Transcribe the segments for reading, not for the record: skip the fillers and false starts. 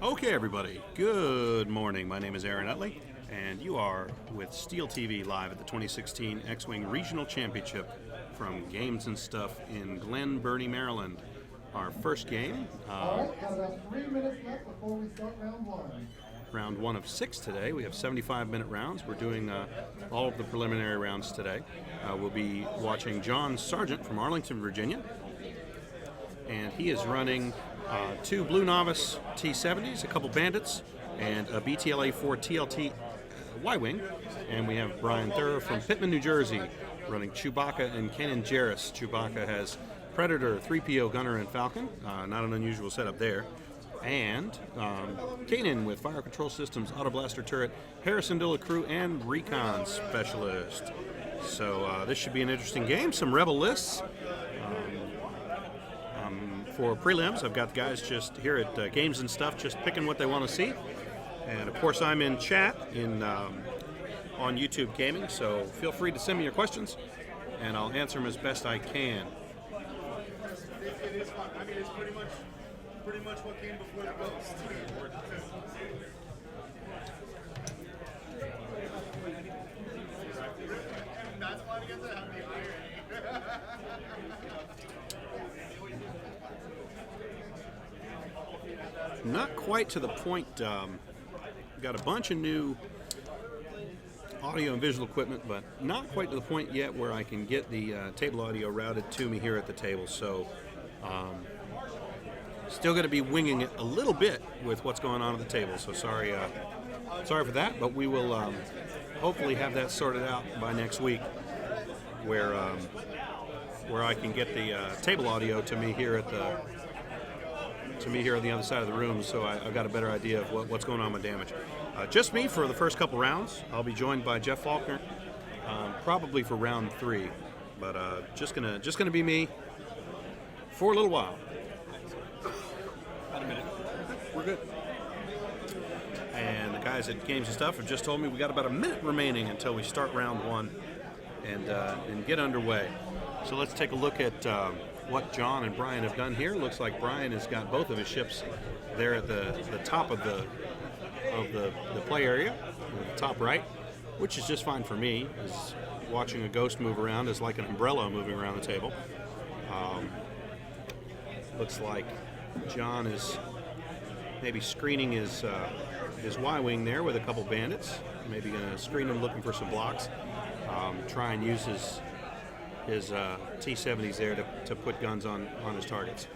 Okay, everybody, good morning. My name is Aaron Utley, and you are with Steel TV live at the 2016 X-Wing Regional Championship from Games and Stuff in Glen, Burnie, Maryland. Our first game. All right, got about 3 minutes left before we start round one. Round one of 6 today. We have 75-minute rounds. We're doing all of the preliminary rounds today. We'll be watching John Sargent from Arlington, Virginia, and he is running 2 Blue Novice T-70s, a couple Bandits, and a BTLA-4 TLT Y-Wing. And we have Brian Theurer from Pittman, New Jersey, running Chewbacca and Kanan Jarrus. Chewbacca has Predator, 3PO, Gunner, and Falcon. Not an unusual setup there. And Kanan with Fire Control Systems, Auto Blaster Turret, Harrison Dilla Crew, and Recon Specialist. So this should be an interesting game. Some Rebel lists. For prelims, I've got the guys just here at Games and Stuff just picking what they want to see. And of course, I'm in chat on YouTube Gaming, so feel free to send me your questions, and I'll answer them as best I can. It is fun. I mean, it's pretty much what came before the Ghost. That's fun against it. Happy Not quite to the point. Got a bunch of new audio and visual equipment, but not quite to the point yet where I can get the table audio routed to me here at the table. So still going to be winging it a little bit with what's going on at the table. So sorry for that, but we will hopefully have that sorted out by next week, where I can get the table audio to me here at the on the other side of the room, so I've got a better idea of what's going on with damage. Just me for the first couple rounds. I'll be joined by Jeff Faulkner, probably for round 3, but just gonna be me for a little while. About a minute. We're good. And the guys at Games and Stuff have just told me we got about a minute remaining until we start round 1 and get underway. So let's take a look at what John and Brian have done here. Looks like Brian has got both of his ships there at the top of the play area, the top right, which is just fine for me, as watching a ghost move around is like an umbrella moving around the table. Looks like John is maybe screening his Y-Wing there with a couple Bandits, maybe going to screen him looking for some blocks, try and use his T-70s there to put guns on his targets.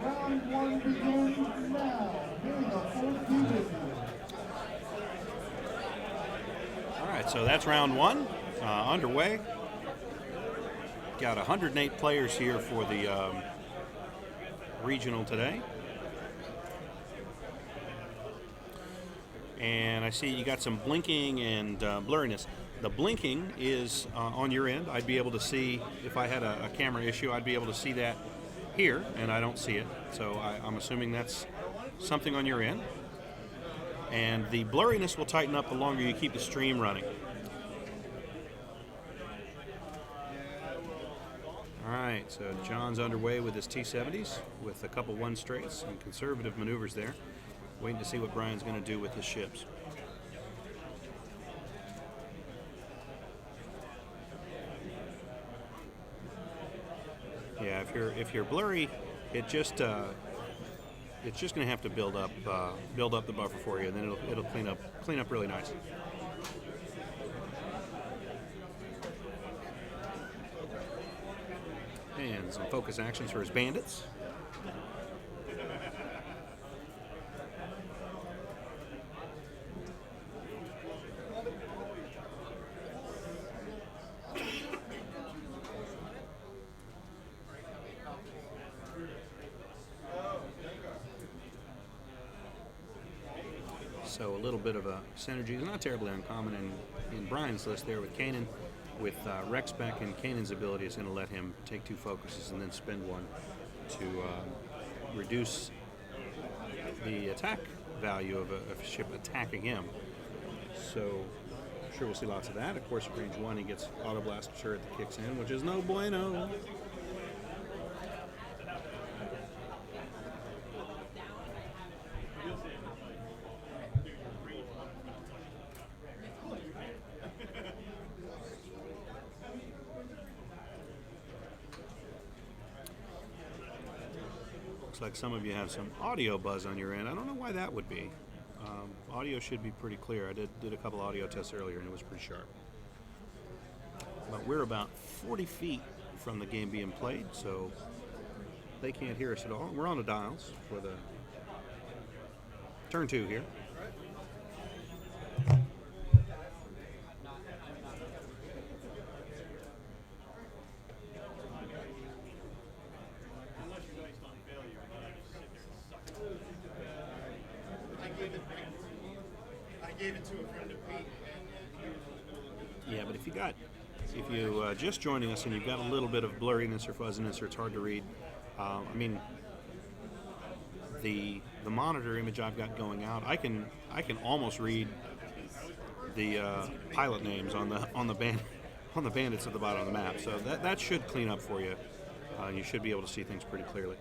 Round one begins now. Here are the 4 teams. All right, so that's round 1 underway. Got 108 players here for the regional today. And I see you got some blinking and blurriness. The blinking is on your end. I'd be able to see, if I had a camera issue, I'd be able to see that here, and I don't see it. So I'm assuming that's something on your end. And the blurriness will tighten up the longer you keep the stream running. All right, so John's underway with his T-70s with a couple 1-straights and conservative maneuvers there. Waiting to see what Brian's going to do with his ships. Yeah, if you're blurry, it's just going to have to build up the buffer for you, and then it'll clean up really nice. And some focus actions for his Bandits. So a little bit of a synergy is not terribly uncommon in Brian's list there with Kanan. With Rex Beck and Kanan's ability is going to let him take 2 focuses and then spend 1 to reduce the attack value of a ship attacking him. So I'm sure we'll see lots of that. Of course, at range 1, he gets Auto Blaster turret that kicks in, which is no bueno. Looks like some of you have some audio buzz on your end. I don't know why that would be. Audio should be pretty clear. I did a couple audio tests earlier and it was pretty sharp. But we're about 40 feet from the game being played, so they can't hear us at all. We're on the dials for the turn 2 here. Gave it to a friend of Pete. Yeah, but if you just joining us and you've got a little bit of blurriness or fuzziness or it's hard to read, I mean, the monitor image I've got going out, I can almost read the pilot names on the bandits at the bottom of the map. So that should clean up for you. You should be able to see things pretty clearly.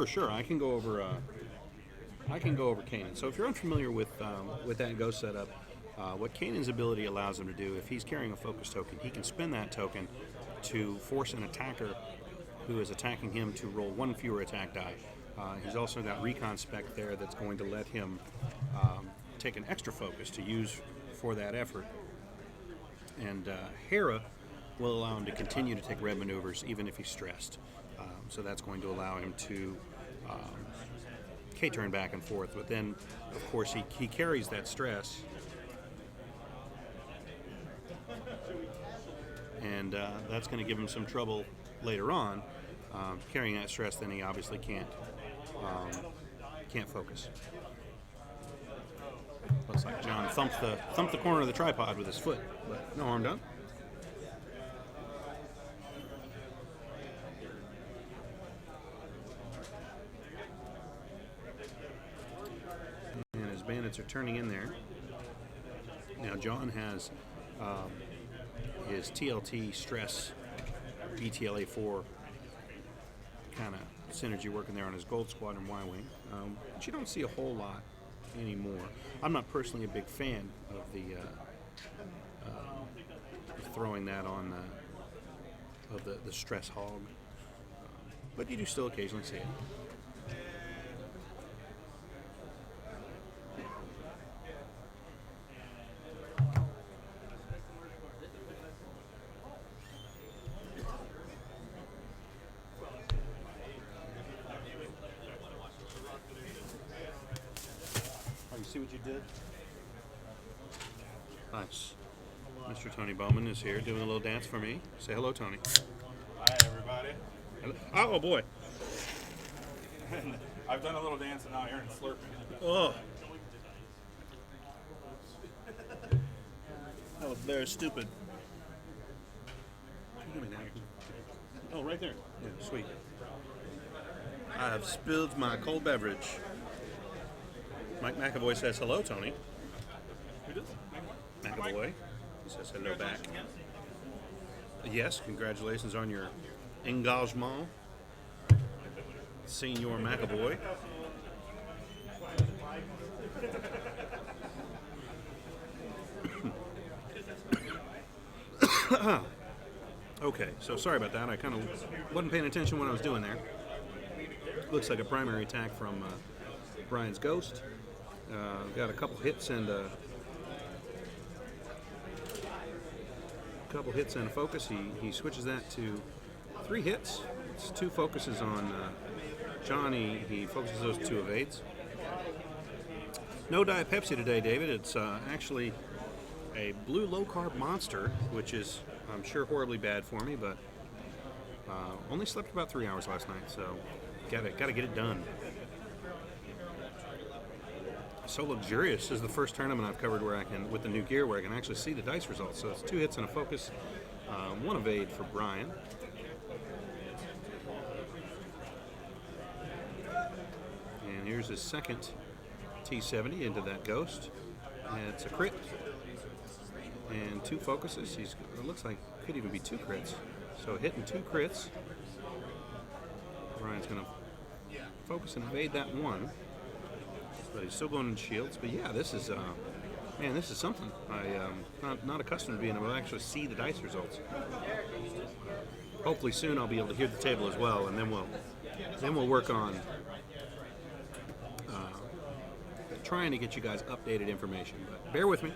Sure. I can go over Kanan. So if you're unfamiliar with that Go setup, what Kanan's ability allows him to do, if he's carrying a focus token, he can spend that token to force an attacker who is attacking him to roll 1 fewer attack die. He's also got recon spec there that's going to let him take an extra focus to use for that effort. And Hera will allow him to continue to take red maneuvers even if he's stressed. So that's going to allow him to K-turn back and forth. But then, of course, he carries that stress. And that's going to give him some trouble later on. Carrying that stress, then he obviously can't focus. Looks like John thumped the corner of the tripod with his foot, but no harm done. And his bandits are turning in there. Now John has his TLT stress BTLA4 kind of synergy working there on his Gold Squadron Y-Wing, but you don't see a whole lot anymore. I'm not personally a big fan of the throwing that on the stress hog, but you do still occasionally see it. See what you did? Nice. Mr. Tony Bowman is here doing a little dance for me. Say hello, Tony. Hi, everybody. Hello. Oh, boy. I've done a little dance and now Aaron's slurping. Oh. That was very stupid. Oh, right there. Yeah, sweet. I have spilled my cold beverage. Mike McAvoy says hello, Tony. Who does? McAvoy. He says hello back. Yes, congratulations on your engagement, Senor McAvoy. Okay, so sorry about that. I kind of wasn't paying attention when I was doing there. Looks like a primary attack from Brian's Ghost. Got a couple hits and a focus. He switches that to 3 hits. It's 2 focuses on John. He focuses those 2 evades. No Diet Pepsi today, David. It's actually a blue low-carb monster, which is, I'm sure, horribly bad for me, but only slept about 3 hours last night, so gotta get it done. So Luxurious is the first tournament I've covered where I can, with the new gear, where I can actually see the dice results. So it's 2 hits and a focus, 1 evade for Brian. And here's his second T70 into that Ghost. And it's a crit and 2 focuses. It looks like it could even be 2 crits. So hitting 2 crits. Brian's going to focus and evade that 1. But he's still going in shields. But yeah, this is man, this is something. Not accustomed to being able to actually see the dice results. Hopefully soon I'll be able to hear the table as well, and then we'll work on trying to get you guys updated information. But bear with me.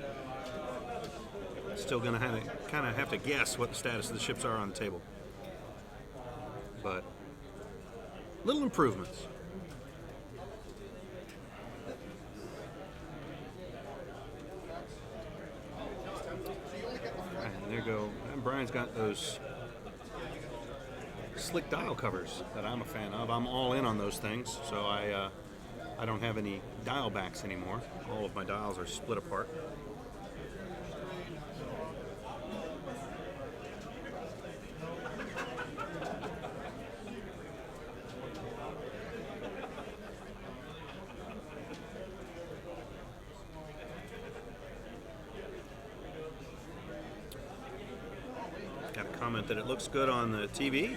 Still gonna kind of have to guess what the status of the ships are on the table. But little improvements. And there you go. And Brian's got those slick dial covers that I'm a fan of. I'm all in on those things, so I don't have any dial backs anymore. All of my dials are split apart. Got a comment that it looks good on the TV.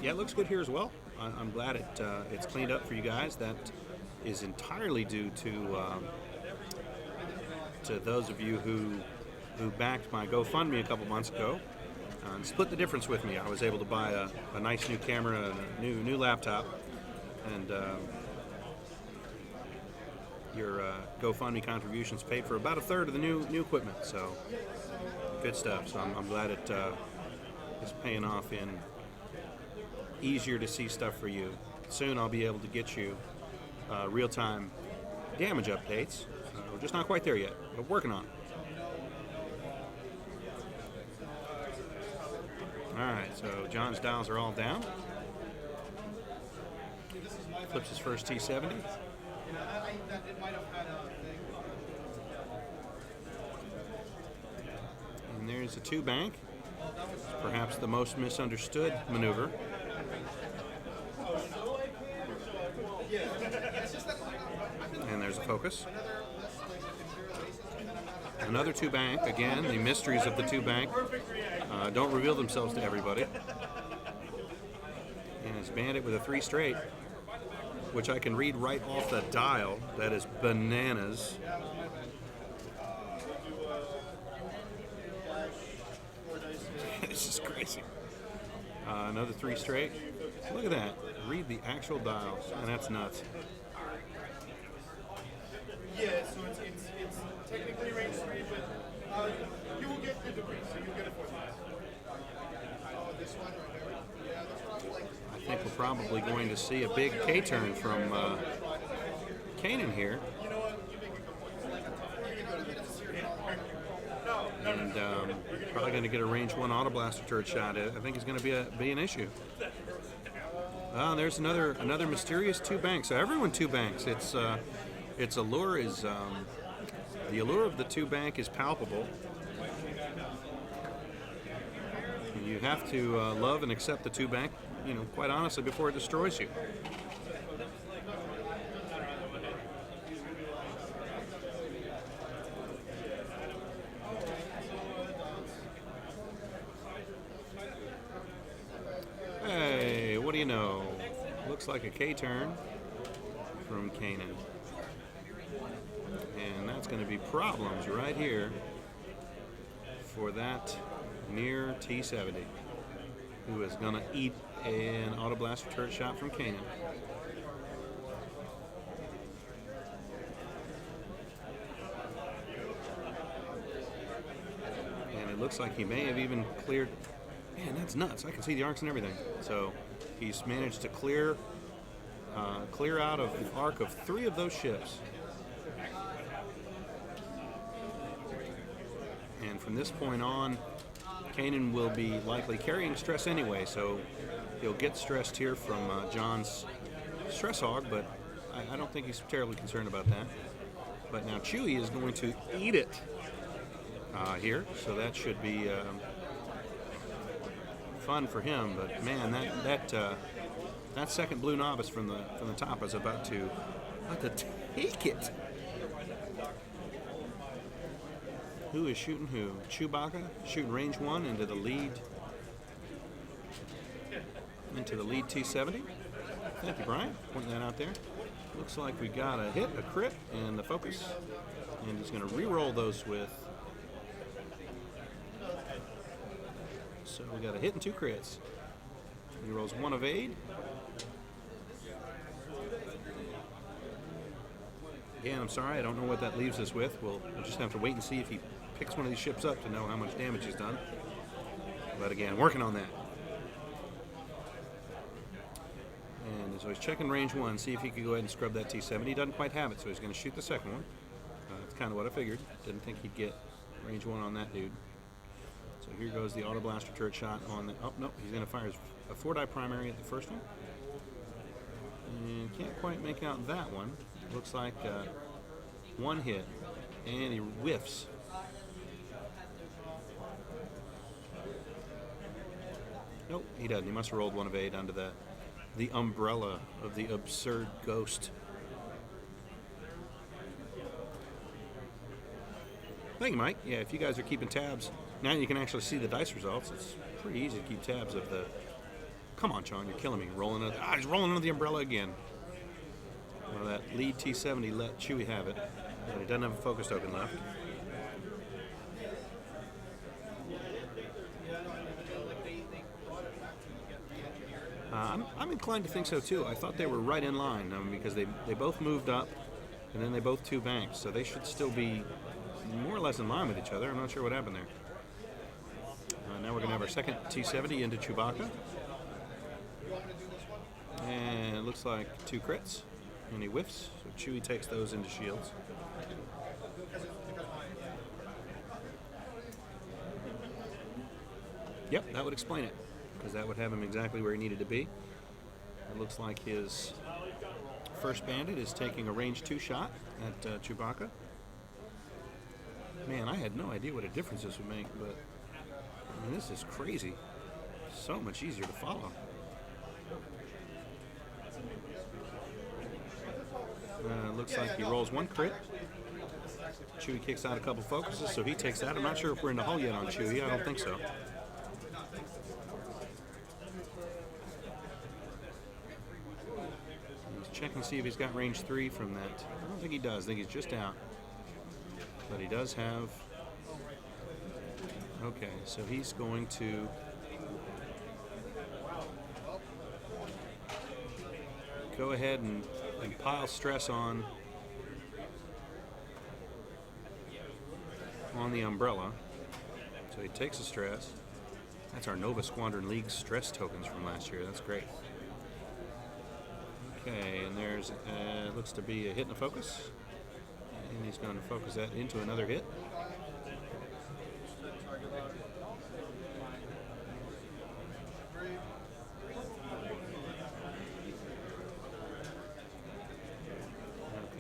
Yeah, it looks good here as well. I'm glad it's cleaned up for you guys. That is entirely due to those of you who backed my GoFundMe a couple months ago and split the difference with me. I was able to buy a nice new camera and a new laptop, and your GoFundMe contributions paid for about 1/3 of the new equipment. So good stuff. So I'm glad it is paying off in easier to see stuff for you. Soon I'll be able to get you real-time damage updates. We're just not quite there yet, but working on it. Alright, so John's dials are all down. Flips his first T70. And there's a 2 bank. Perhaps the most misunderstood maneuver. And there's a focus. Another 2 bank. Again, the mysteries of the 2 bank don't reveal themselves to everybody. And it's Bandit with a 3 straight, which I can read right off the dial. That is bananas. This is crazy. Another 3 straight. Look at that. Read the actual dials, and that's nuts. Yeah, so it's technically range 3, but you will get the degree, so you'll get it for this one right there. Yeah, that's what I think we're probably going to see a big K-turn from Kanan here. And probably going to get a range 1 auto blaster turret shot. I think it's going to be an issue. There's another mysterious 2 banks. So everyone 2 banks. Its allure is the allure of the 2 bank is palpable. And you have to love and accept the 2 bank, quite honestly, before it destroys you. Hey, what do you know? Looks like a K-turn from Kanan. And that's going to be problems right here for that near T70, who is going to eat an auto blaster turret shot from Kanan. it looks like he may have even cleared. Man, that's nuts. I can see the arcs and everything. So he's managed to clear out of the arc of 3 of those ships. And from this point on, Kanan will be likely carrying stress anyway, so he'll get stressed here from John's stress hog, but I don't think he's terribly concerned about that. But now Chewie is going to eat it here, so that should be fun for him. But man, that second blue novice from the top is about to take it. Who is shooting who? Chewbacca shooting range 1 into the lead T-70. Thank you, Brian, pointing that out there. Looks like we got a hit, a crit, and the focus. And he's going to re-roll those with. So we got a hit and 2 crits. He rolls 1 evade. Again, I'm sorry, I don't know what that leaves us with. We'll just have to wait and see if he picks one of these ships up to know how much damage he's done. But again, working on that. And so he's checking range 1, see if he could go ahead and scrub that T-70. He doesn't quite have it, so he's going to shoot the second one. That's kind of what I figured. Didn't think he'd get range 1 on that dude. So here goes the auto blaster turret shot on the. Oh no, he's going to fire a 4-die primary at the first one. And can't quite make out that one. Looks like 1 hit, and he whiffs. Nope, he doesn't. He must have rolled 1 evade onto the umbrella of the absurd ghost. Thank you, Mike. Yeah, if you guys are keeping tabs, now you can actually see the dice results. It's pretty easy to keep tabs of the. Come on, Sean, you're killing me. He's rolling under the umbrella again. Well, that lead T-70 let Chewie have it, but he doesn't have a focus token left. I'm inclined to think so too. I thought they were right in line because they both moved up, and then they both 2 banked, so they should still be more or less in line with each other. I'm not sure what happened there. Now we're going to have our second T-70 into Chewbacca, and it looks like 2 crits. And he whiffs, so Chewie takes those into shields. Yep, that would explain it, because that would have him exactly where he needed to be. It looks like his first bandit is taking a range 2 shot at Chewbacca. Man, I had no idea what a difference this would make, but I mean, this is crazy. So much easier to follow. Looks like he rolls 1 crit. Chewie kicks out a couple focuses, so he takes that. I'm not sure if we're in the hull yet on Chewie. I don't think so. He's checking to see if he's got range 3 from that. I don't think he does. I think he's just out. But he does have. Okay, so he's going to. Go ahead and pile stress on the umbrella. So he takes a stress. That's our Nova Squadron League stress tokens from last year. That's great. Okay, and there's looks to be a hit and a focus. And he's going to focus that into another hit.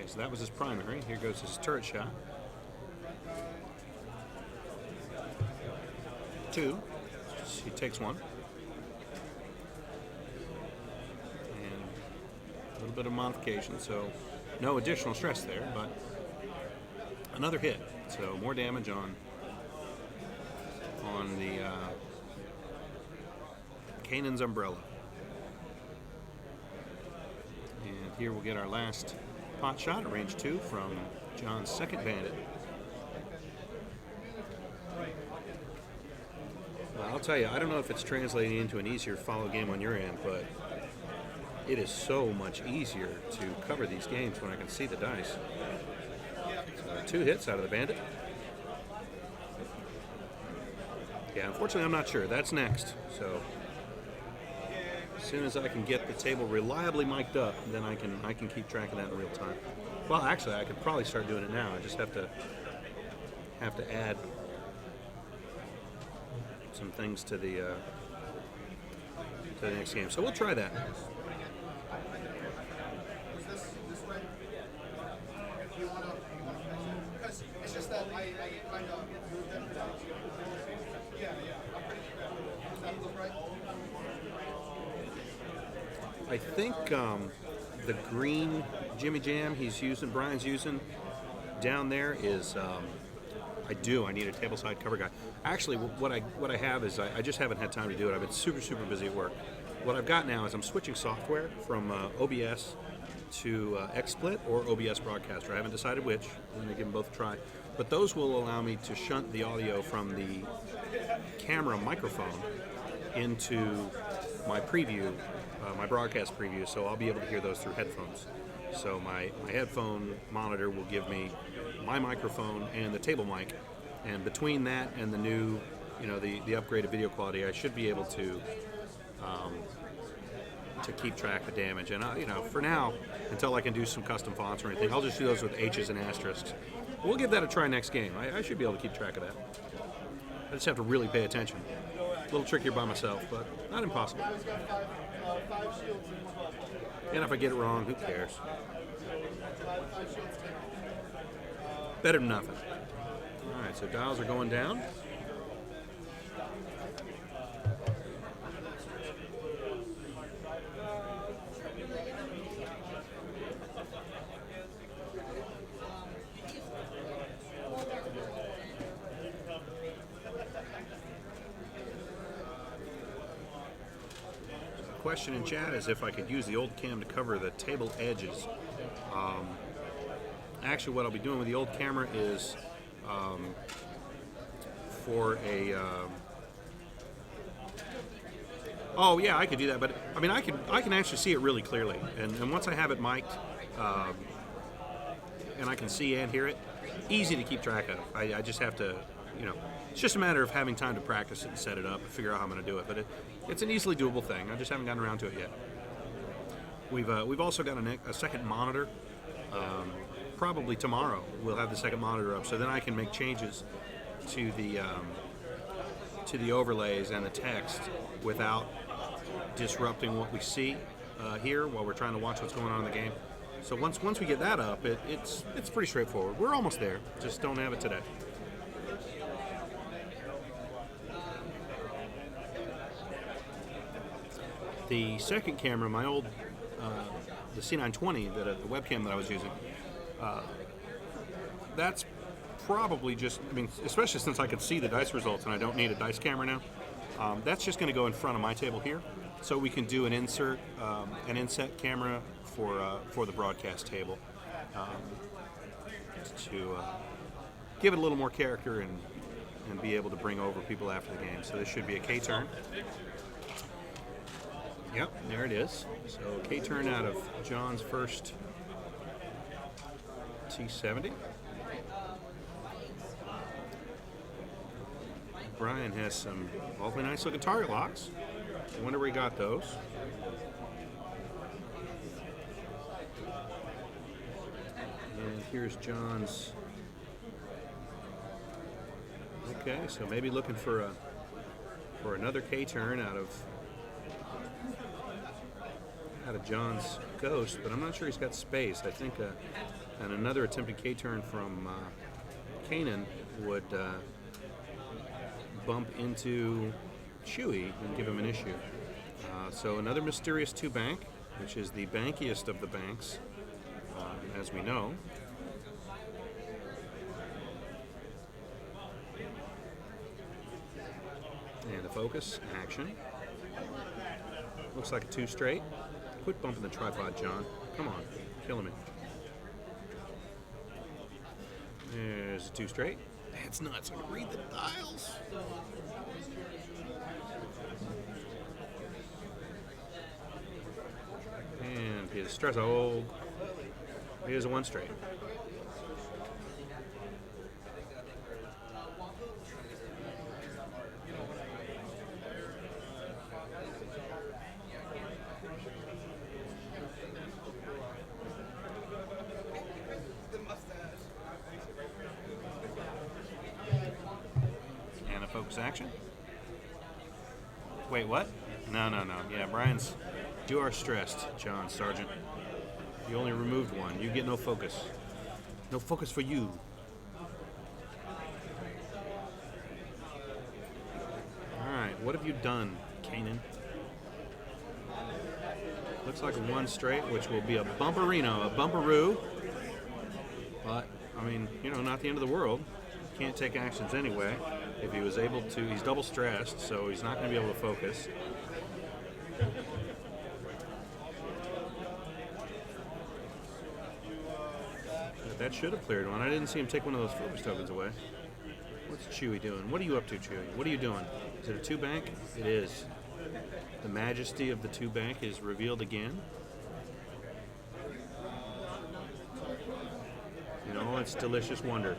So that was his primary. Here goes his turret shot. 2. He takes 1. And a little bit of modification, so no additional stress there, but another hit. So more damage on the Kanan's umbrella. And here we'll get our last pot shot at range 2 from John's second bandit. I'll tell you, I don't know if it's translating into an easier follow game on your end, but it is so much easier to cover these games when I can see the dice. So 2 hits out of the bandit. Yeah, unfortunately, I'm not sure. That's next. So as soon as I can get the table reliably mic'd up, then I can keep track of that in real time. Well, actually, I could probably start doing it now. I just have to add some things to the next game. So we'll try that. Because it's just that I kind of moved them down. Yeah, I'm pretty sure. Does that look right? I think the green Jimmy Jam Brian's using down there is, I need a table side cover guy. Actually, what I have is I just haven't had time to do it. I've been super busy at work. What I've got now is I'm switching software from OBS to XSplit or OBS Broadcaster. I haven't decided which. I'm going to give them both a try. But those will allow me to shunt the audio from the camera microphone into my preview, my broadcast preview, so I'll be able to hear those through headphones. So my headphone monitor will give me my microphone and the table mic, and between that and the new, the upgraded video quality, I should be able to keep track of damage. And for now, until I can do some custom fonts or anything, I'll just do those with H's and asterisks. We'll give that a try next game. I should be able to keep track of that. I just have to really pay attention. A little trickier by myself, but not impossible. He's got five shields and 12. And if I get it wrong, who cares? 5 shields, 10. Better than nothing. All right, so dials are going down. Question in chat is if I could use the old cam to cover the table edges. Actually, what I'll be doing with the old camera is for a. Oh yeah, I could do that, but I mean, I can actually see it really clearly, and once I have it mic'd, and I can see and hear it, easy to keep track of. I just have to, it's just a matter of having time to practice it and set it up and figure out how I'm going to do it. But it's an easily doable thing. I just haven't gotten around to it yet. We've also got a second monitor. Probably tomorrow we'll have the second monitor up, so then I can make changes to the overlays and the text without disrupting what we see here while we're trying to watch what's going on in the game. So once we get that up, it's pretty straightforward. We're almost there. Just don't have it today. The second camera, my old the C920, the webcam that I was using, that's probably just, especially since I could see the dice results and I don't need a dice camera now, that's just going to go in front of my table here. So we can do an inset camera for the broadcast table to give it a little more character and be able to bring over people after the game. So this should be a K-turn. Yep, there it is. So K-turn out of John's first T70. Brian has some awfully nice looking target locks. I wonder where he got those. And here's John's. Okay, so maybe looking for another K-turn out of John's Ghost, but I'm not sure he's got space. I think and another attempted K-turn from Kanan would bump into Chewie and give him an issue. So another mysterious 2-bank, which is the bankiest of the banks, as we know. And a focus, action. Looks like a 2 straight. Quit bumping the tripod, John. Come on, killing me. There's a 2 straight. That's nuts. I can read the dials. And here's a stress. Oh, here's a 1 straight. focus action. Wait, what? No. Yeah, Brian's... You are stressed, John Sargent. You only removed one. You get no focus. No focus for you. Alright, what have you done, Kanan? Looks like a one straight, which will be a bumperino, a bumperoo. But, I mean, you know, not the end of the world. Can't take actions anyway. If he was able to, he's double stressed, so he's not going to be able to focus. But that should have cleared one. I didn't see him take one of those focus tokens away. What's Chewie doing? What are you up to, Chewie? What are you doing? Is it a 2-bank? It is. The majesty of the 2-bank is revealed again. In all its delicious wonder.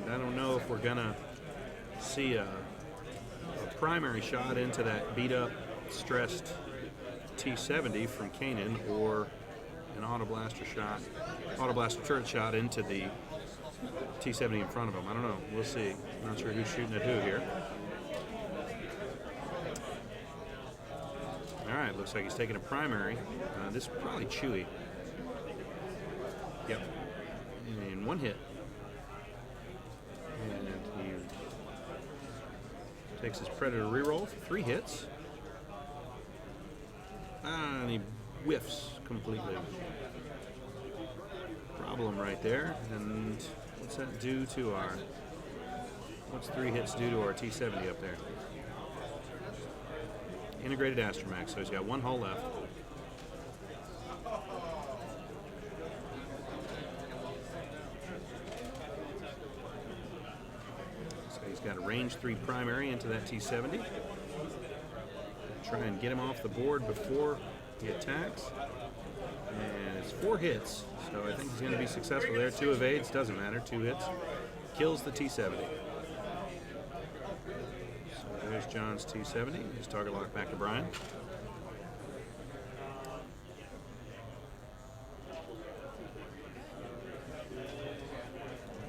And I don't know if we're gonna see a primary shot into that beat up, stressed T-70 from Kanan, or an auto blaster turret shot into the T-70 in front of him. I don't know. We'll see. Not sure who's shooting at who here. All right, looks like he's taking a primary. This is probably Chewie. Yep. And one hit. And he takes his Predator reroll for 3 hits. And he whiffs completely. Problem right there. And what's that do to our... What's 3 hits do to our T-70 up there? Integrated Astromech, so he's got 1 hull left. So he's got a range 3 primary into that T-70. Try and get him off the board before he attacks. And it's 4 hits, so I think he's going to be successful there. 2 evades, doesn't matter, 2 hits. Kills the T-70. So there's John's T-70. His target lock back to Brian.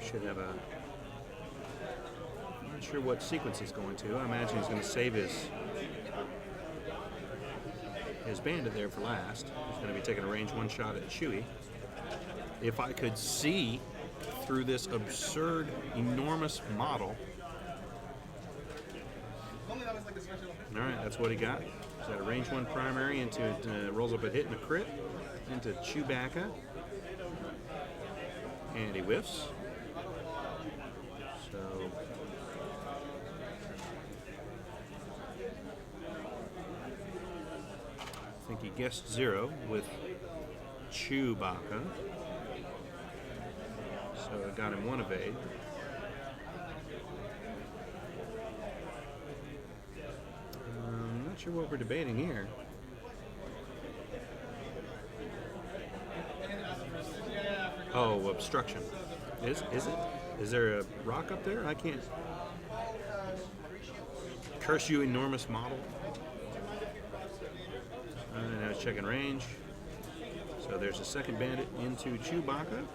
Should have a... I'm not sure what sequence he's going to. I imagine he's going to save his bandit there for last. He's going to be taking a range 1 shot at Chewie. If I could see through this absurd, enormous model. All right, that's what he got. He's got a range 1 primary into rolls up a hit and a crit into Chewbacca, and he whiffs. So I think he guessed 0 with Chewbacca. So it got him 1 evade. I'm not sure what we're debating here. Oh, obstruction. Is it? Is there a rock up there? I can't. Curse you, enormous model. Now he's checking range. So there's a second bandit into Chewbacca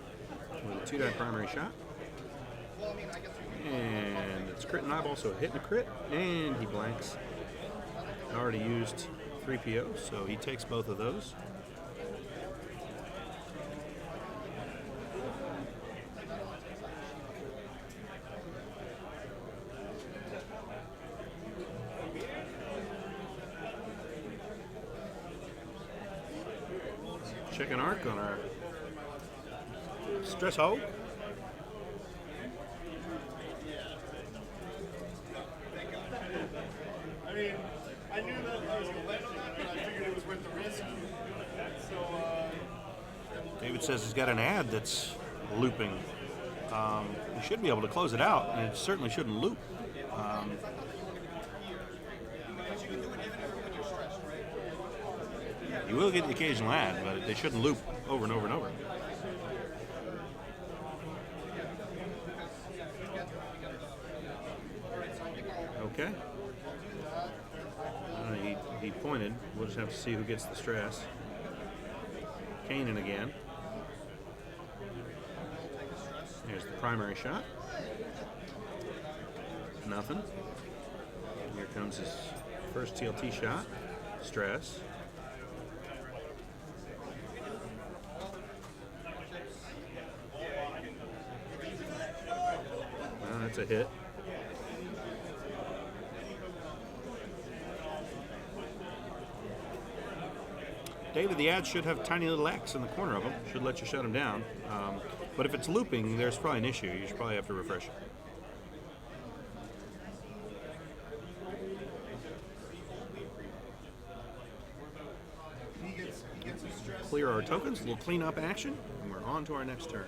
with a 2-die primary shot. And it's crit and eyeball, so hitting a crit, and he blanks. Already used 3PO, so he takes both of those. Checking arc on our stress hole. I mean, I knew that I was going to land on that, but I figured it was worth the risk. So, David says he's got an ad that's looping. We should be able to close it out, and it certainly shouldn't loop. You will get the occasional ad, but they shouldn't loop over and over and over. Okay. He pointed. We'll just have to see who gets the stress. Kanan again. primary shot. Nothing. Here comes his first TLT shot. Stress. Well, that's a hit. David, the ads should have tiny little X in the corner of them. Should let you shut them down. But if it's looping, there's probably an issue. You should probably have to refresh it. Clear our tokens, a little cleanup action, and we're on to our next turn.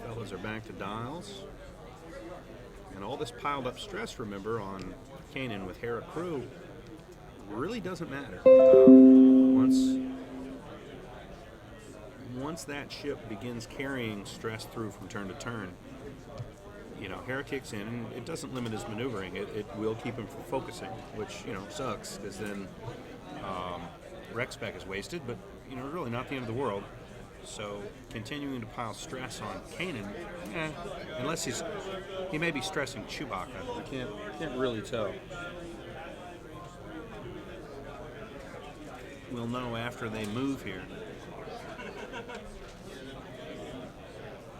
Fellas are back to dials. And all this piled up stress, remember, on Kanan with Hera crew really doesn't matter. Once that ship begins carrying stress through from turn to turn, you know, Hera kicks in, and it doesn't limit his maneuvering. It will keep him from focusing, which, you know, sucks, because then Rec spec is wasted, but, you know, really not the end of the world. So continuing to pile stress on Kanan, unless he may be stressing Chewbacca. We can't really tell. We'll know after they move here.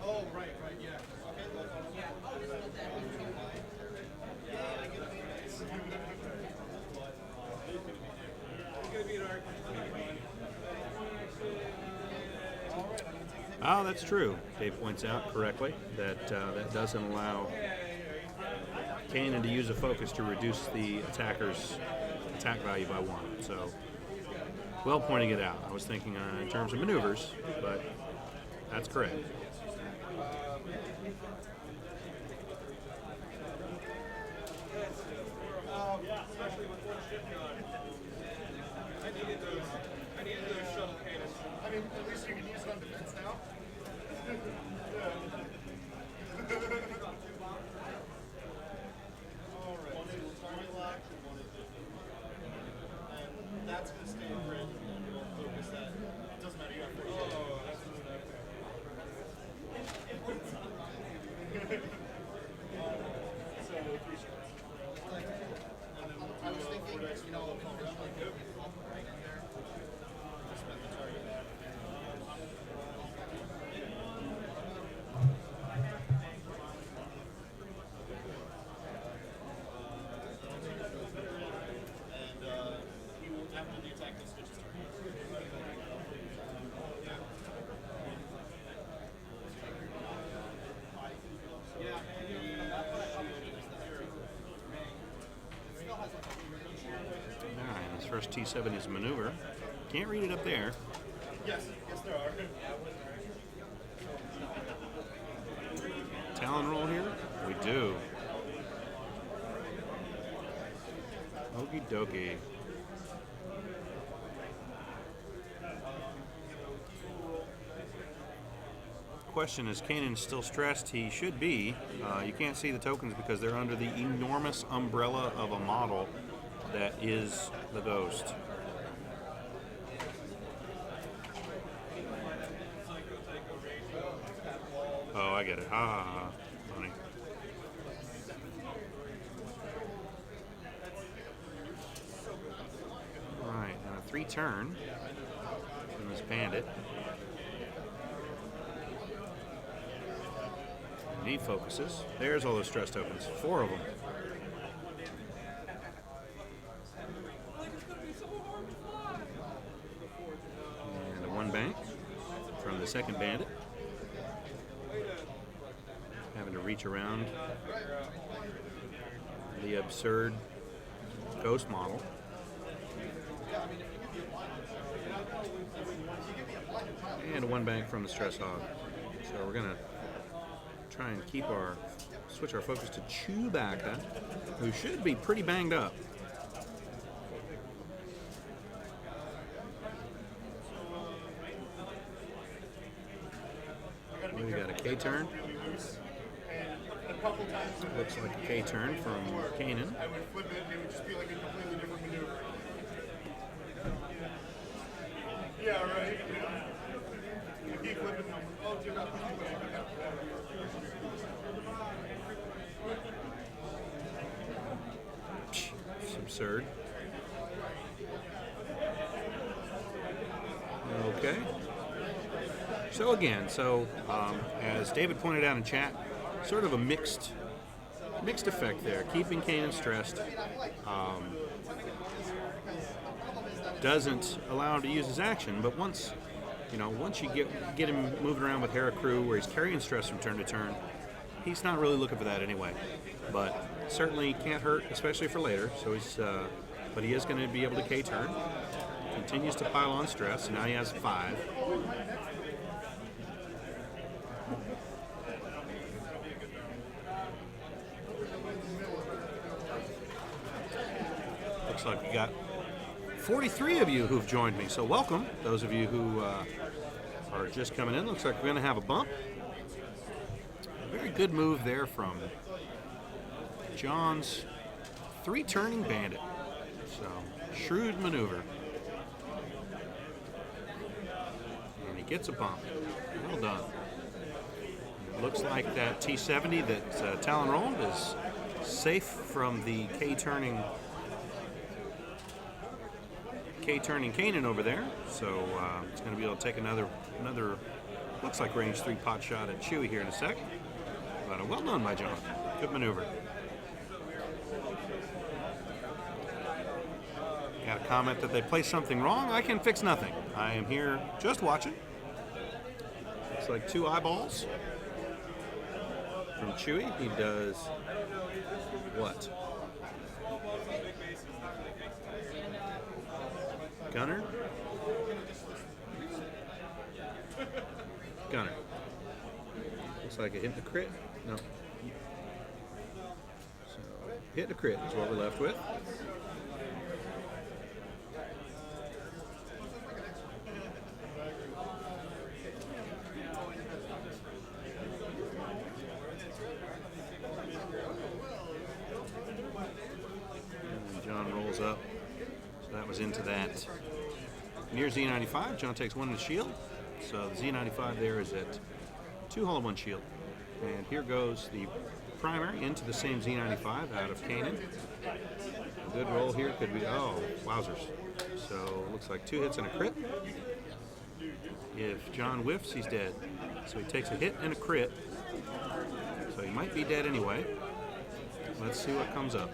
Oh, right, yeah. Oh, that's true. Dave points out correctly that that doesn't allow Kanan to use a focus to reduce the attacker's attack value by 1. So, well pointing it out. I was thinking in terms of maneuvers, but that's correct. I needed those shuttle cannons. I mean, at least you can use it on defense now. That's going to stay in grid. We'll focus that. It doesn't matter. You have 4 shots. Oh, that's so 3 shots. I was thinking, you know, right in there. Just spend the target back. He will, after the attack, he'll switch his target. Alright, his first T7 is maneuver. Can't read it up there. Yes, there are. Talon roll here? We do. Okie dokie. Question, is Kanan still stressed? He should be. You can't see the tokens because they're under the enormous umbrella of a model that is the Ghost. Oh, I get it. Ah, funny. Alright, now a 3-turn from this bandit. And he focuses. There's all those stress tokens. 4 of them. And a 1 bank from the second bandit. Having to reach around the absurd Ghost model. And a 1 bank from the Stress Hog. So we're going to try and switch our focus to Chewbacca, who should be pretty banged up. We got a K-turn. Looks like a K-turn from Kanan. I would flip it and it would just be like a completely different maneuver. Yeah, right. You keep flipping them. Oh, dude, It's absurd. Okay. So again, as David pointed out in chat, sort of a mixed effect there. Keeping Kanan stressed doesn't allow him to use his action, but once you get him moving around with Hera Crew where he's carrying stress from turn to turn, he's not really looking for that anyway. But certainly can't hurt, especially for later. So but he is going to be able to K-turn. Continues to pile on stress. Now he has 5. Looks like we got 43 of you who've joined me, so welcome. Those of you who are just coming in, looks like we're going to have a bump. A very good move there from John's 3-turning bandit. So, shrewd maneuver. And he gets a bump. Well done. It looks like that T70 that Talon rolled is safe from the K-turning Kanan over there, so it's going to be able to take another looks like range 3 pot shot at Chewie here in a sec. But well done by John. Good maneuver. Got a comment that they placed something wrong. I can fix nothing. I am here just watching. Looks like 2 eyeballs from Chewie. He does what? Gunner. Looks like it hit the crit. No. So, hit the crit is what we're left with. And John rolls up. So that was into that. Near Z95, John takes 1 to shield. So the Z95 there is at 2 hull 1 shield. And here goes the primary into the same Z95 out of Kanan. A good roll here could be, oh, wowzers. So it looks like 2 hits and a crit. If John whiffs, he's dead. So he takes a hit and a crit. So he might be dead anyway. Let's see what comes up.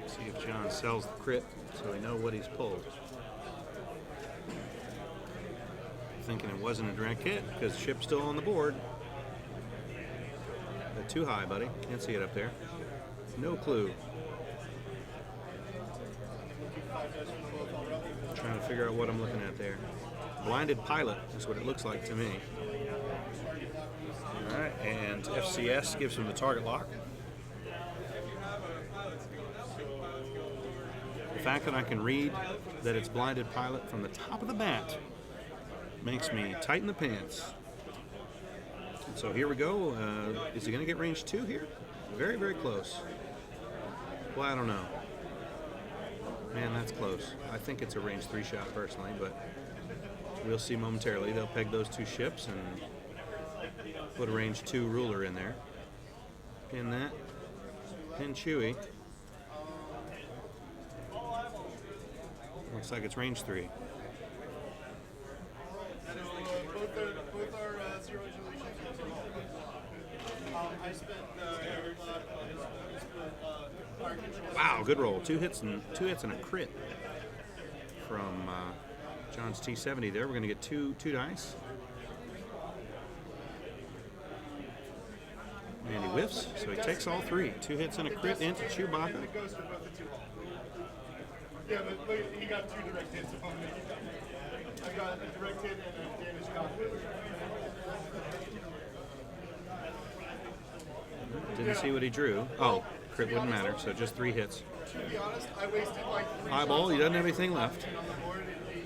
See if John sells the crit so we know what he's pulled. Thinking it wasn't a direct hit because the ship's still on the board. But too high, buddy. Can't see it up there. No clue. Trying to figure out what I'm looking at there. Blinded pilot is what it looks like to me. Alright, and FCS gives him the target lock. The fact that I can read that it's blinded pilot from the top of the bat makes me tighten the pants. So here we go. Is he going to get range 2 here? Very, very close. Well, I don't know. Man, that's close. I think it's a range 3 shot personally, but we'll see momentarily. They'll peg those 2 ships and put a range 2 ruler in there. Pin that. Pin Chewie. Looks like it's range 3. Both are 0 resolution. I spent Wow, good roll. 2 hits and a crit from John's T70 there. We're going to get two dice. And he whiffs, so he takes all 3. 2 hits and a crit into Chewbacca. Yeah, but he got 2 direct hits on me. a direct hit and a damaged cockpit. Didn't see what he drew. Oh, crit wouldn't matter, so just 3 hits. To be honest, I wasted like 3 Eyeball, he doesn't have anything left. on the board.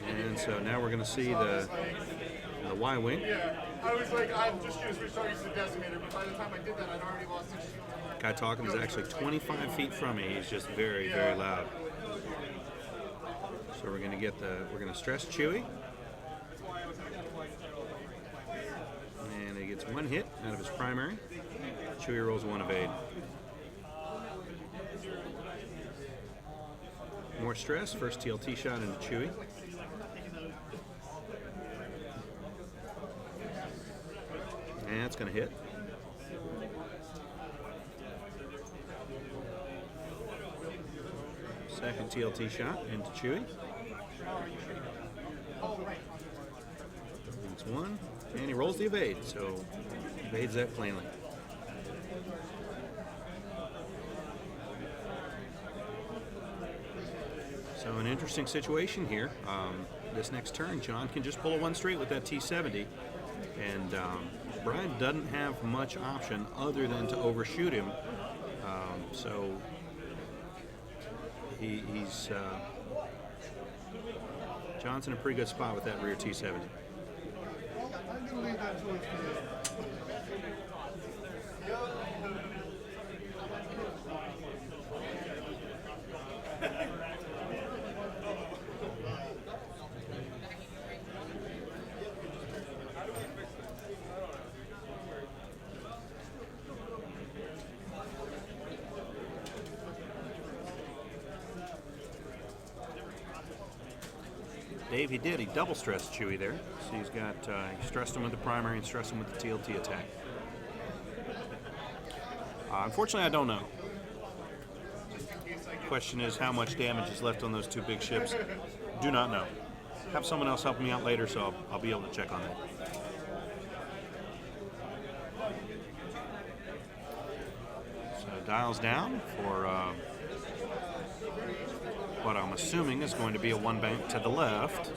And so now we're going to see the Y-wing. Yeah, I was like, I'm just going to restart using the decimator, but by the time I did that, I'd already lost 6 shield. Guy talking is actually 25 feet from me. He's just very, very loud. So we're going to we're going to stress Chewie. And he gets 1 hit out of his primary. Chewie rolls 1 evade. More stress. First TLT shot into Chewie. And it's going to hit. Second TLT shot into Chewie. That's 1. And he rolls the evade, so evades that plainly. So an interesting situation here. This next turn, John can just pull a 1 straight with that T-70. And Brian doesn't have much option other than to overshoot him. So he's John's in a pretty good spot with that rear T-70. I'm going to leave that choice to you. Dave, he did. He double stressed Chewie there. So he's got, he stressed him with the primary and stressed him with the TLT attack. Unfortunately, I don't know. Question is how much damage is left on those 2 big ships. Do not know. Have someone else help me out later, so I'll be able to check on that. So dials down for what I'm assuming is going to be a 1 bank to the left.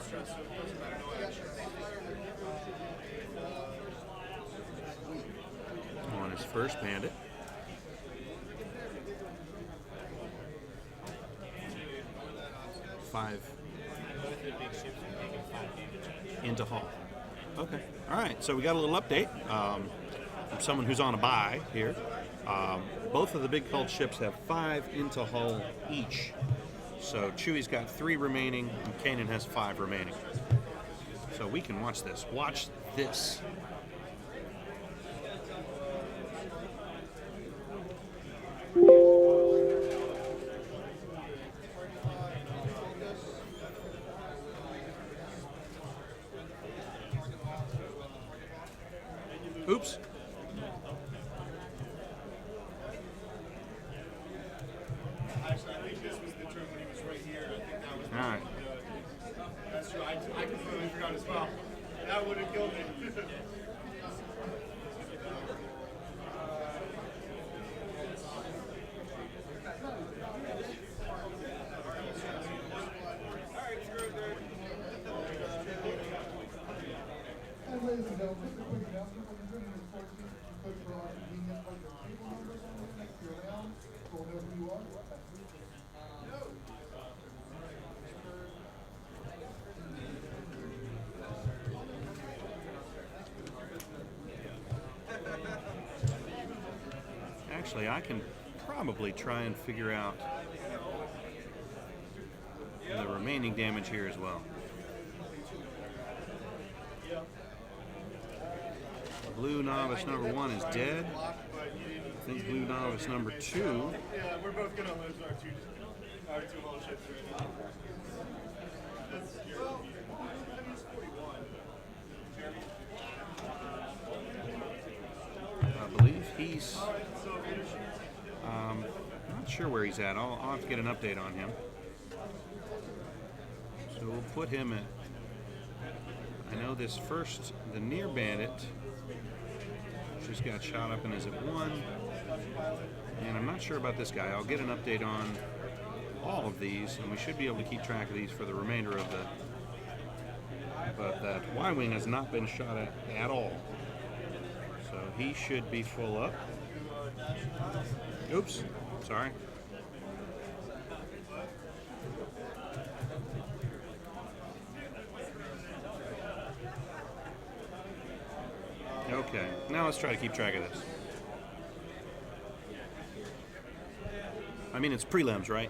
On his first bandit. Five into hull. Okay. All right. So we got a little update from someone who's on a buy here. Both of the big hull ships have 5 into hull each. So Chewie's got 3 remaining, and Kanan has 5 remaining. So we can watch this. Watch this. Oops. Actually, I think this was the turn when he was right here. I think that was All right. That's true. I completely forgot as well. That would have killed me. And ladies and gentlemen, just a quick announcement. When you're doing this 14, click for our convenience, put your table numbers on there next to your names. We'll know who you are. Actually, I can probably try and figure out the remaining damage here as well. Blue novice number 1 is dead. I think blue novice number 2. Yeah, we're both gonna lose our two whole ships right now. That's scary. Well, I mean, it's 41. I believe he's not sure where he's at. I'll have to get an update on him. So we'll put him at, I know this first, the near bandit just got shot up and is at 1. And I'm not sure about this guy. I'll get an update on all of these, and we should be able to keep track of these for the remainder of but that Y-wing has not been shot at all. So he should be full up. Oops, sorry. Okay, now let's try to keep track of this. I mean, it's prelims, right?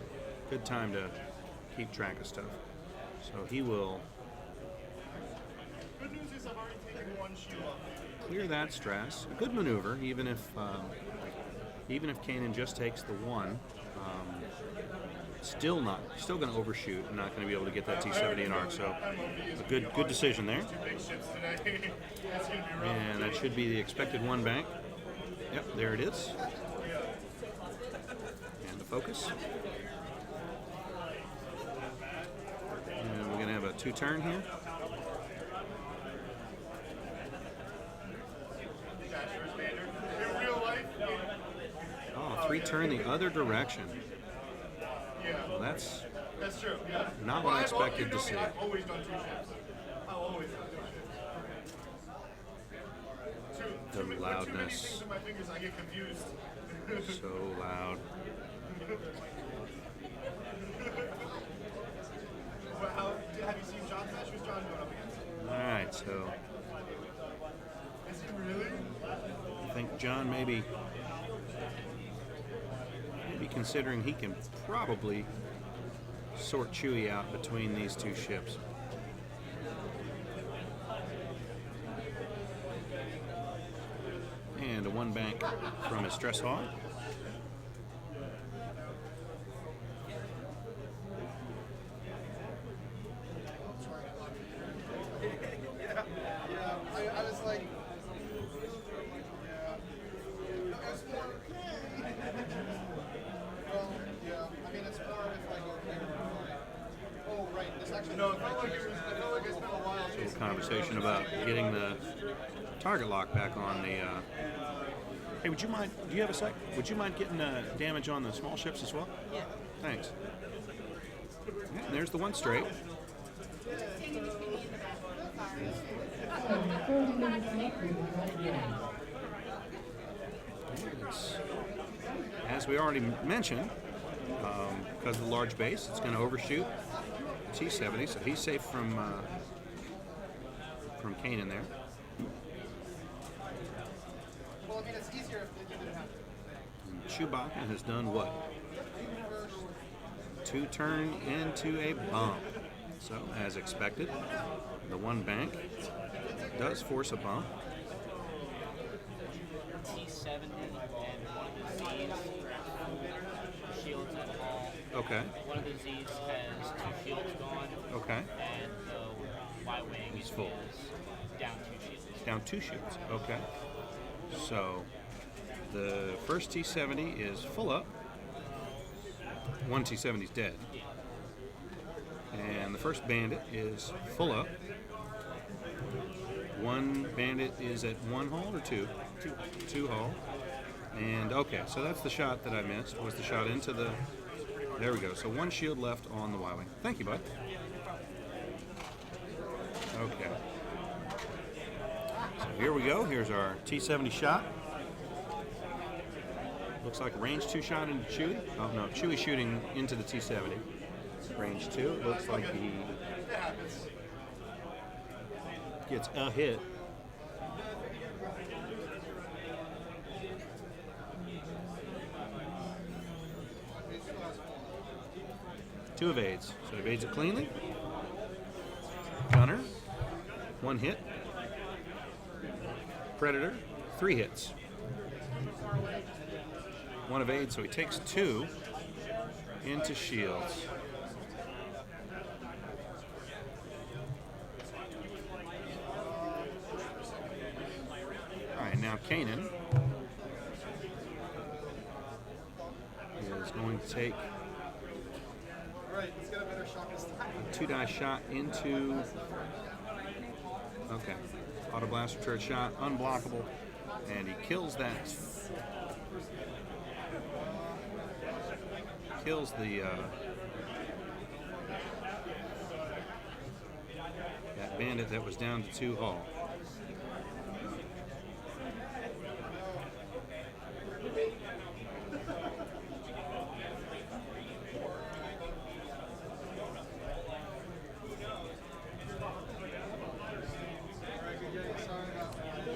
Good time to keep track of stuff. So he will Good news is I've already taken one shoe off. clear that stress. A good maneuver, even if Kanan just takes the one. Still going to overshoot and not going to be able to get that T-70 in arc. So a good decision there. Two big ships today. That's gonna be rough. And that should be the expected one bank. Yep, there it is. And the focus. And we're going to have a two-turn here. In real life, Oh, three-turn the other direction. yeah, Well, that's that's true. Yeah. not what I expected to see. I've always done two ships. I've always done two ships. The Too many loudness. things in my fingers, I get confused. So loud. But have you seen John's match? Who's John going up against? All right, so Is he really? I think John maybe considering he can probably sort Chewie out between these two ships. And a one bank from his stress hog. I was like, yeah. It's more, well, yeah. I mean, it's more if I go here. Oh, right. This actually. No, it felt like it's been a while. A little conversation about getting the target lock back on the. Hey, would you mind? Do you have a sec? Would you mind getting damage on the small ships as well? Yeah. Thanks. Yeah, and there's the one straight. 30 minutes left in the game. As we already mentioned, because of the large base, it's going to overshoot T-70, so he's safe from Kanan there. Well, I mean, it's easier if they didn't have to. And Chewbacca has done what? Two turn into a bump. So, as expected, the one bank does force a bump. T-70 and one of the Z's shields at all. Okay. One of the Z's has two shields gone, Okay. and the Y-wing It's full. is down two shields. Down two shields. Okay. So, the first T-70 is full up. One T-70 is dead. And the first bandit is full up. One bandit is at one hull or two? Two hull. And okay, so that's the shot that I missed, was the shot into the... There we go. So one shield left on the Y-wing. Thank you, bud. Okay. So here we go. Here's our T-70 shot. Looks like a range 2 shot into Chewie. Oh no, Chewie shooting into the T-70. Range 2. It looks like he gets a hit. Two evades. So evades it cleanly. Gunner. One hit. Predator. 3 hits. One evade, so he takes 2 into shields. Alright, now Kanan is going to take Right, let's get a better shot this time. a 2-die shot into... Okay. Auto blaster turret shot, unblockable, and he kills that. Kills the that Bandit that was down to 2 hull.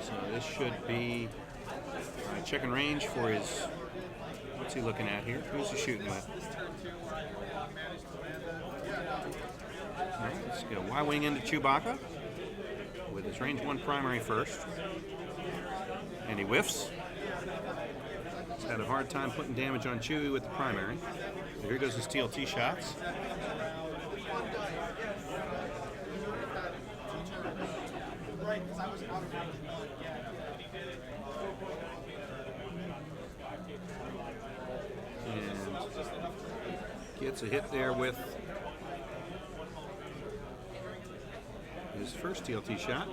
So this should be checking range for his. What's he looking at here? Who's he shooting with? All right, let's go Y-wing into Chewbacca with his range 1 primary first. And he whiffs. He's had a hard time putting damage on Chewie with the primary. So here goes his TLT shots. And gets a hit there with his first TLT shot.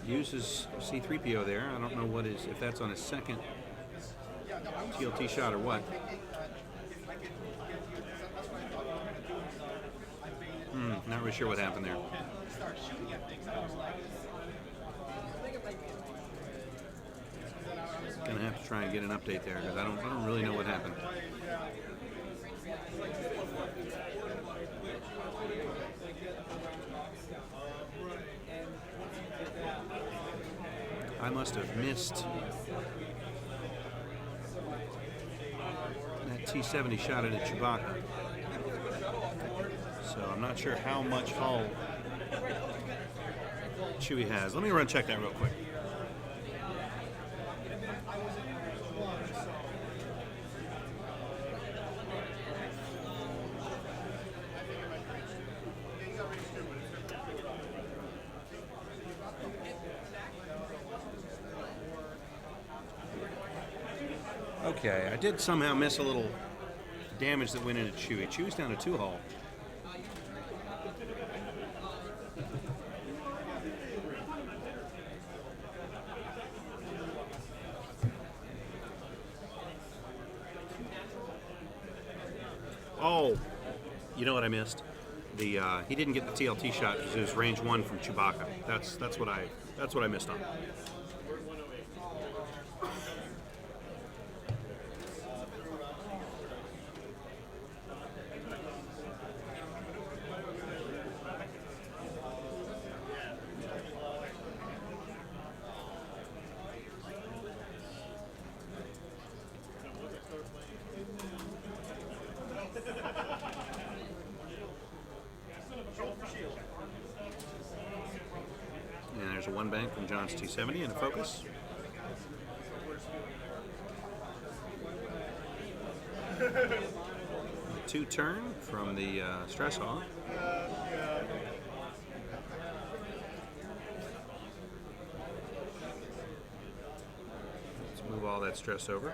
He uses C-3PO there. I don't know what is, if that's on his second TLT shot or what. Not really sure what happened there. Gonna have to try and get an update there because I don't really know what happened. I must have missed that T-70 shot at Chewbacca. So I'm not sure how much hull Chewie has. Let me run check that real quick. Okay, I did somehow miss a little damage that went into Chewie. Chewie's down to 2 hull. Oh, you know what I missed? He didn't get the TLT shot because it was range 1 from Chewbacca. That's what I missed on. And there's a 1 bank from John's T-70 into focus. A 2 turn from the stress hog. Let's move all that stress over.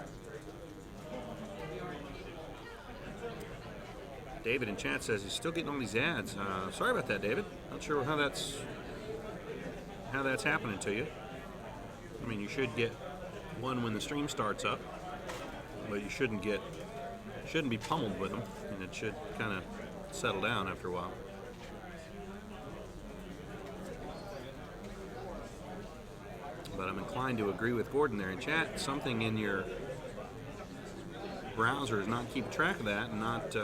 David in chat says he's still getting all these ads. Sorry about that, David. Not sure how that's happening to you. I mean, you should get one when the stream starts up, but you shouldn't be pummeled with them, and it should kind of settle down after a while. But I'm inclined to agree with Gordon there in chat. Something in your browser is not keeping track of that, and not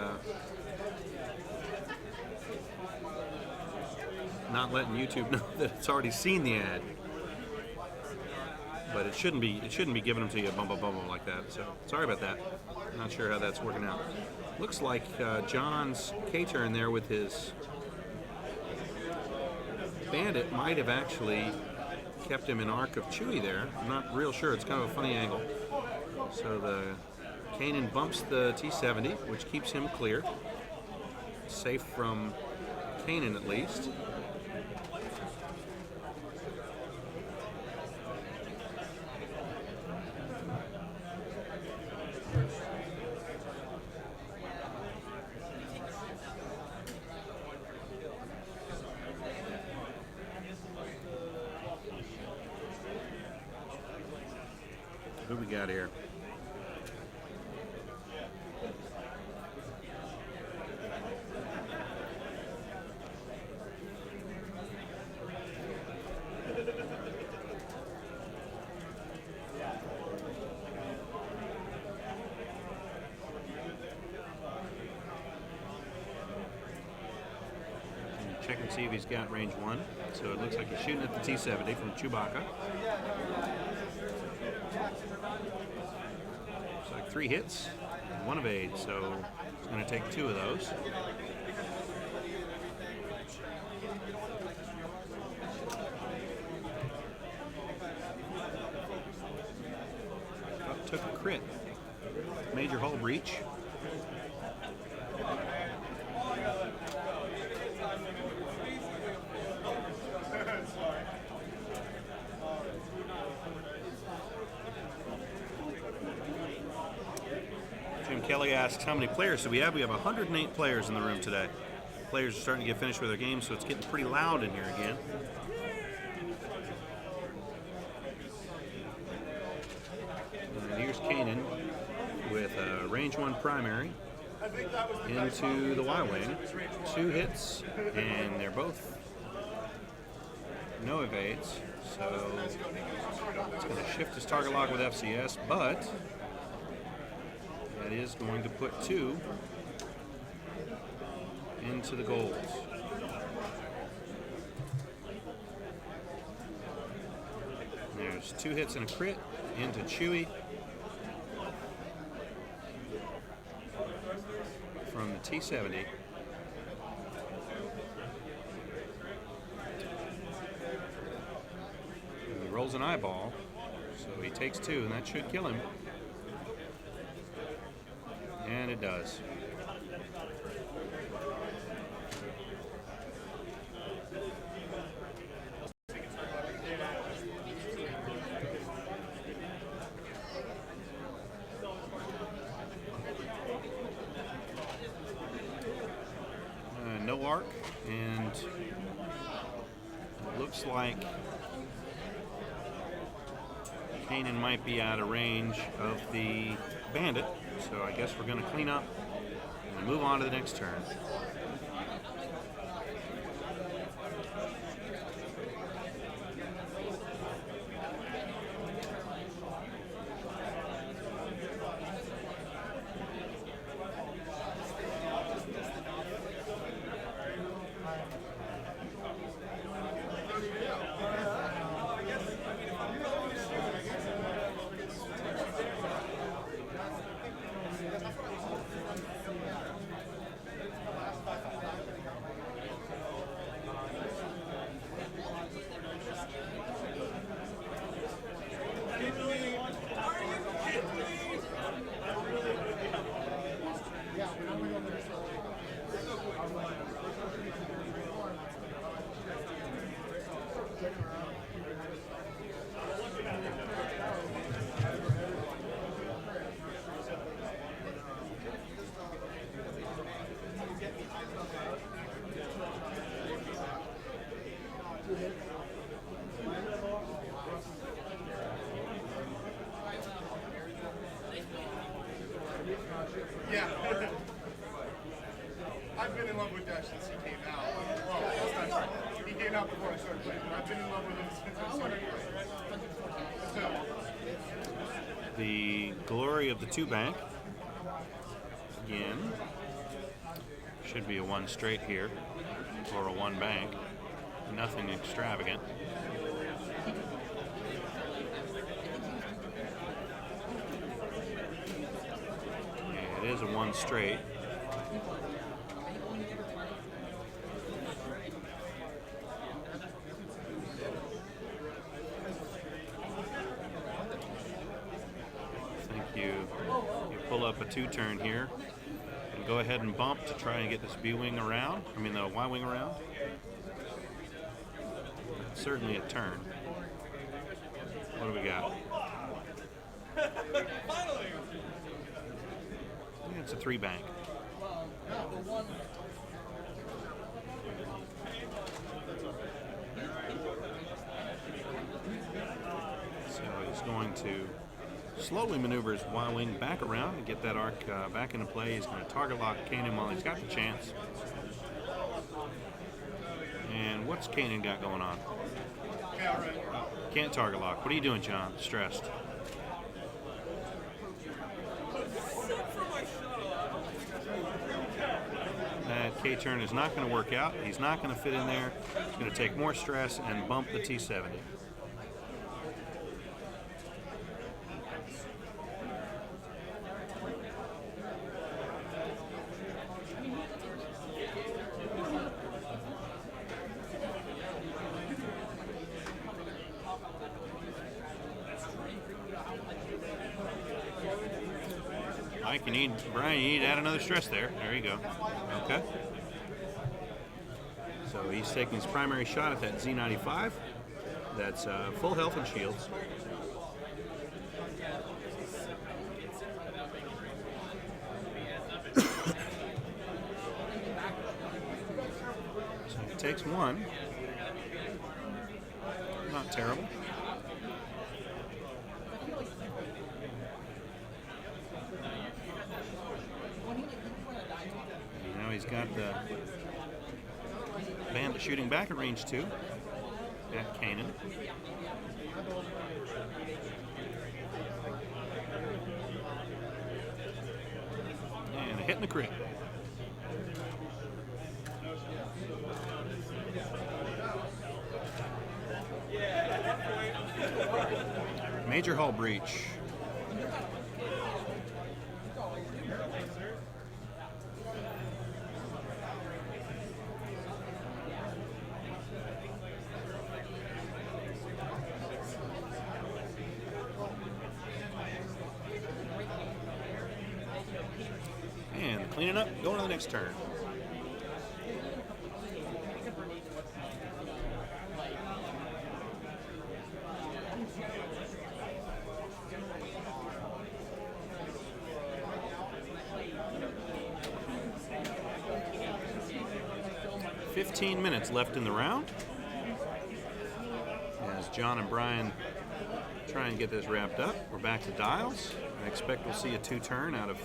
letting YouTube know that it's already seen the ad. But it shouldn't be giving them to you bum like that. So sorry about that. Not sure how that's working out. Looks like John's K-turn there with his Bandit might have actually kept him in arc of Chewie there. I'm not real sure. It's kind of a funny angle. So the Kanan bumps the T-70, which keeps him clear. Safe from Kanan at least. Who we got here? check and see if he's got range 1. So it looks like he's shooting at the T-70 from Chewbacca. Looks like 3 hits and 1 evade, so he's going to take 2 of those. Took a crit. Major hull breach. Jim Kelly asks, how many players do we have? We have 108 players in the room today. Players are starting to get finished with their games, so it's getting pretty loud in here again. And here's Kanan with a range 1 primary into the Y-wing. 2 hits, and they're both no evades. So it's going to shift his target lock with FCS, but that is going to put 2 into the goals. There's 2 hits and a crit into Chewie from the T-70. And he rolls an eyeball, so he takes 2, and that should kill him. And it does. No arc, and it looks like Kanan might be out of range of the bandit, so I guess we're going to clean up and move on to the next turn. Yeah. I've been in love with Dash since he came out. Well, that's not true. He came out before I started playing, but I've been in love with him since I started playing. The glory of the 2-bank. Again. Should be a 1 straight here, or a 1 bank. Nothing extravagant. It is a 1 straight. I think you pull up a 2-turn here and go ahead and bump to try and get this B-wing around. I mean the Y-wing around. Certainly a turn. What do we got? It's a 3-bank. So he's going to slowly maneuver his Y-wing back around and get that arc back into play. He's going to target lock Kanan while he's got the chance. And what's Kanan got going on? Can't target lock. What are you doing, John? Stressed. K-turn is not going to work out. He's not going to fit in there. It's going to take more stress and bump the T70. Mike, Brian, you need to add another stress there. There you go. Okay. So he's taking his primary shot at that Z95. That's full health and shields. So he takes one. Not terrible. Now he's got the bandit shooting back at range 2 at Kanan. And a hit in the crit. Major hull breach. And cleaning up, going to the next turn. "15 minutes left in the round as John and Brian try and get this wrapped up. We're back to dials. I expect we'll see a 2-turn out of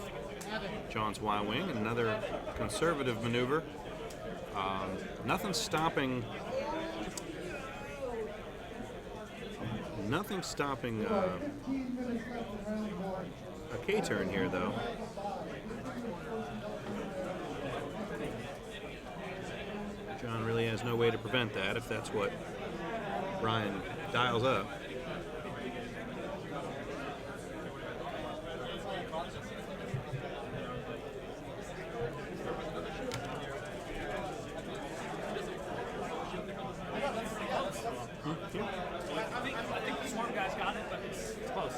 John's Y-wing and another conservative maneuver. Nothing stopping a K-turn here, though. John really has no way to prevent that if that's what Brian dials up. I think the smart guys got it, but it's close.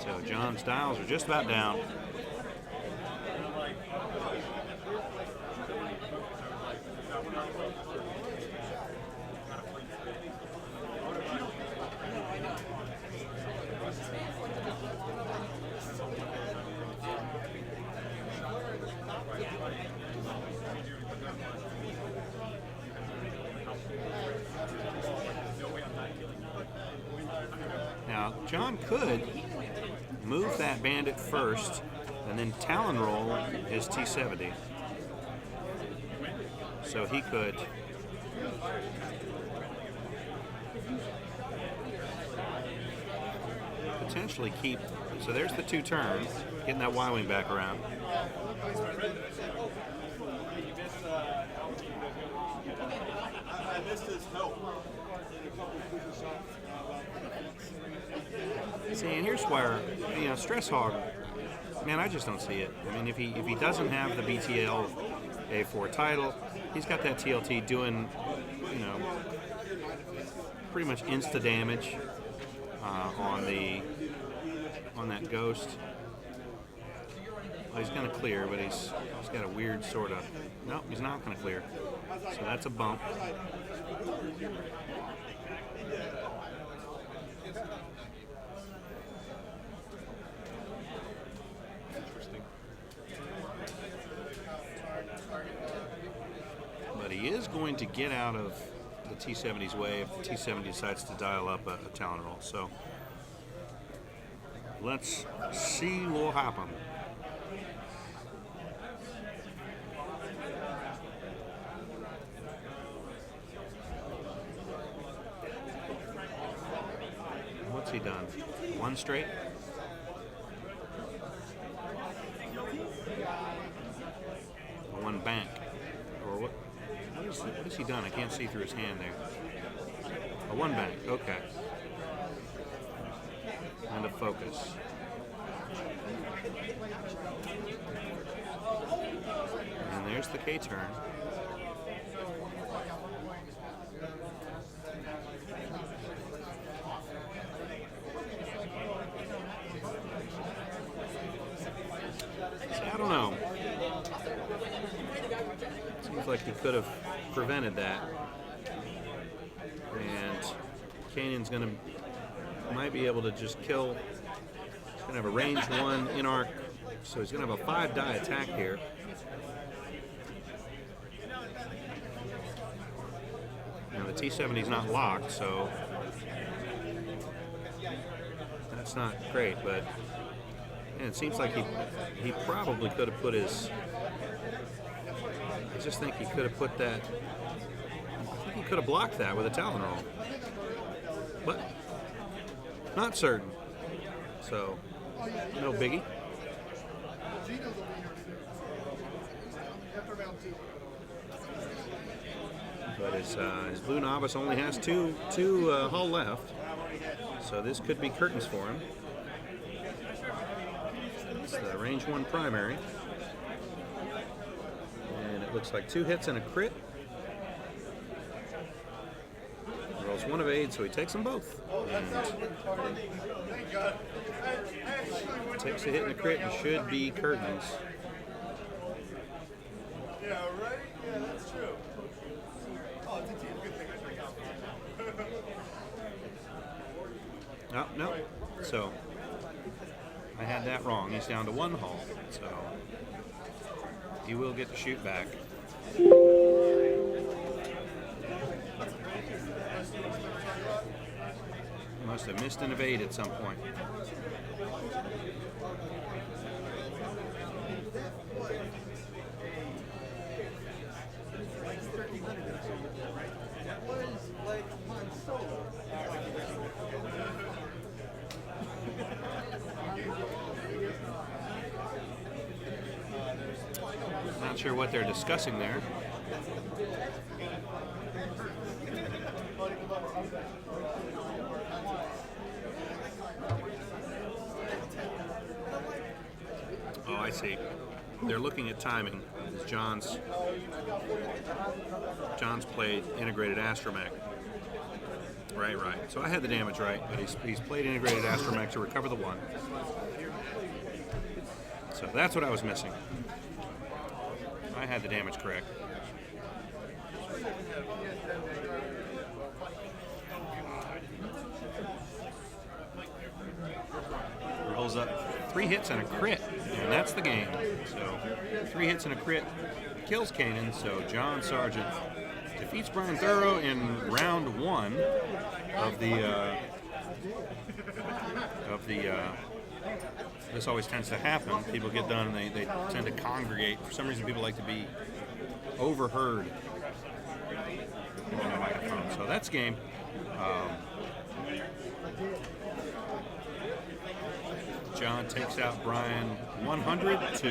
So John's dials are just about down. Now, John could move that bandit first and then Talon roll his T70. So he could potentially keep. So there's the 2 turns, getting that Y-wing back around. I missed his help. See, and here's where, Stress Hog, man, I just don't see it. I mean, if he doesn't have the BTL A4 title, he's got that TLT doing, pretty much insta damage on that Ghost. Well, he's going to clear, but he's got a weird sort of. Nope, he's not going to clear. So that's a bump. But he is going to get out of the T-70's way if the T-70 decides to dial up a Talon roll. So let's see what happens. What's he done? 1 straight? one bank. Or what has he done? I can't see through his hand there. A one bank, okay. And a focus. And there's the K-turn. I don't know. Seems like he could have prevented that. And Kanan's might be able to just kill. He's gonna have a range 1 in arc, so he's gonna have a 5-die attack here. Now the T-70's not locked, so that's not great, but and it seems like he probably could have put his. I just think he could have put that. I think he could have blocked that with a Talon roll, but not certain. So no biggie. But his blue novice only has two hull left, so this could be curtains for him. It's the range 1 primary. And it looks like 2 hits and a crit. Rolls 1 of 8, so he takes them both. And takes a hit and a crit and should be curtains. Yeah, right? Yeah, that's true. Oh, it's a team. Good thing I drink out. Oh, no. So I had that wrong. He's down to 1 hull, so he will get to shoot back. He must have missed an evade at some point. Not sure what they're discussing there. Oh, I see. They're looking at timing. John's played integrated astromech. Right. So I had the damage right, but he's played integrated astromech to recover the 1. So that's what I was missing. I had the damage correct. Rolls up 3 hits and a crit, and that's the game. So 3 hits and a crit kills Kanan. So John Sargent defeats Brian Theurer in round 1 of the. This always tends to happen. People get done and they tend to congregate. For some reason, people like to be overheard on the microphone. So that's game. John takes out Brian 100 to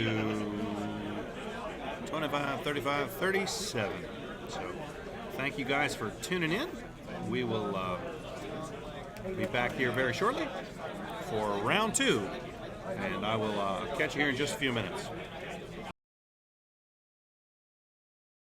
25, 35, 37. So thank you guys for tuning in. We will be back here very shortly for round 2. And I will catch you here in just a few minutes.